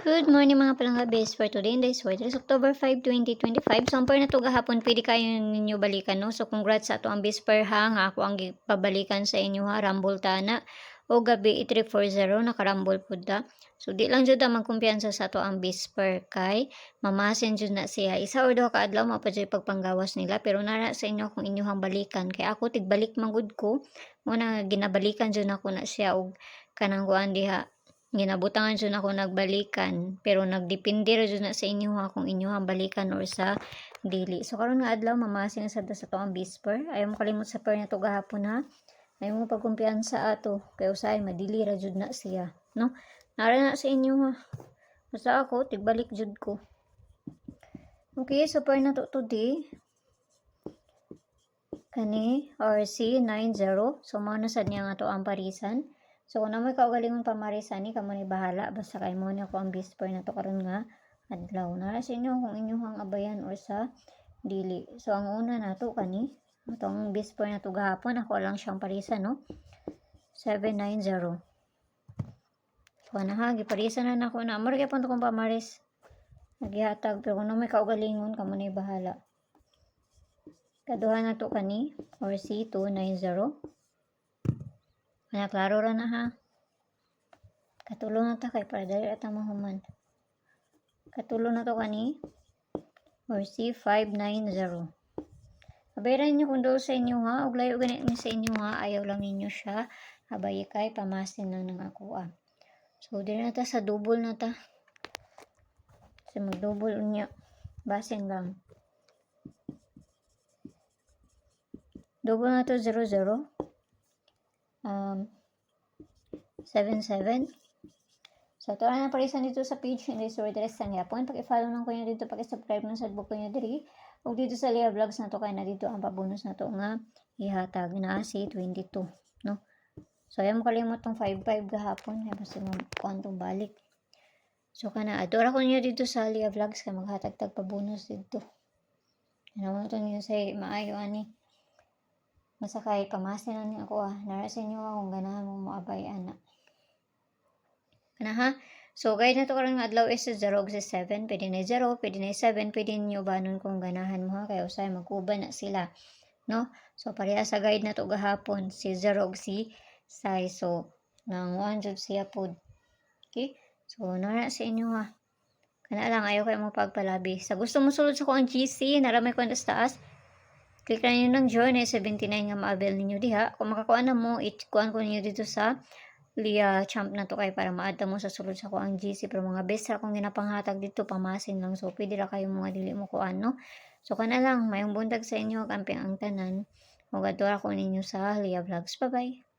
Good morning mga palangga bes. For today in this word is October 5, 2025. So, ampar na to gahapon, pwede kayo ninyo balikan, no? So, congrats sa ato ang bisper ha. Nga ako ang pabalikan sa inyo ha. Rambol tana. O gabi 340 nakarambol po da. So, di lang jud magkumpiyansa sa ato ang bisper kay mamasin jud na siya. Isa or duha ka adlaw mapadjay pagpanggawas nila. Pero nara sa inyo kung inyong balikan. Kay ako tigbalik magud ko. Muna ginabalikan jud ako na siya og kanang kuan diha. Ginabutangan jud ako nagbalikan pero nagdepende ra jud na sa inyo ha kung inyo balikan or sa dili. So karon nga adlaw mamasin sa to ang bisper. Ayaw mo kalimot sa prayer na to gahapon ha. Ayaw mo pagkumpiyansa ato kay usay madili ra jud na siya, no? Nara na sa inyo ha. Basta ako tigbalik jud ko. Okay, so prayer na to today. Kani RC90. So mao na sad niya nga to ang parisan. So, kung namoy kaugalingon pamarisan ni, kamo ni bahala. Basta kay mo ni ako ang bisper na to karon nga adlaw. Nara sa inyo kung inyong abayan or sa dili. So, ang una na to kani. Itong bisper na to gahapon. Ako lang siyang parisan, no? 790. So, ha, giparisan na ako na. Amor kaya po kong pamaris. Nagihatag. Pero kung namoy kaugalingon, kamo ni bahala. Kaduha na to kani. Or C290. Kaya klaro ra na ha. Katulong na ta kay para dali at mahuman. Katulong na to kani. Or C590. Abayran niyo kung doon sa inyo ha. Og layo ganit ni sa inyo ha. Ayaw lang ninyo siya. Abay kay pamasin lang ng ako ah. So dili na ta sa double na ta. Kasi mag-double unya. Basin lang. Double na to 00. 77. So, ito na parisan dito sa page in this word rest ang yapon. Pag-follow lang ko nyo dito, pag-subscribe ng sa book ko nyo diri. O dito sa Leah Vlogs na to, kaya na dito ang pabonus na to nga ihatag na si 22. No? So, ayaw mo kalimot tong 5-5 gahapon. Kaya basta makuhan tong balik. So, kana, adora ko nyo dito sa Leah Vlogs kaya maghatag-tag pabonus dito. Ano mo ito nyo sa maayo ani. Masakay, pamasin na niya ako ah. Narasin nyo kung ganahan mo maabay ana. Kana ha? So, guide na to karon nga adlaw is 0 og 7. Pwede na 0, pwede na 7. Pwede nyo banon kung ganahan mo ha. Kaya usay magkuban na sila. No? So, pareha sa guide na to gahapon. Si 0 og si 6. So, nang 1 siya po. Okay? So, nara sa inyo ha. Kana lang, ayaw kayo mo pagpalabi. Sa gusto mo sulod sa ko ang GC, naramay ko ang taas. Click na nyo ng join, 79 nga ma-avail ninyo diha. Kung makakuha na mo, kuhaan ko ninyo dito sa Leah Champ na to kay para maadta mo sa sulod sa ko ang GC. Pero mga best ra kung ginapanghatag dito, pamasin lang. So, pwede ra kayo mga dili mo kuhaan, no? So, kana lang, mayong buntag sa inyo, kampi ang tanan. Huwag adora ko ninyo sa Leah Vlogs. Bye-bye!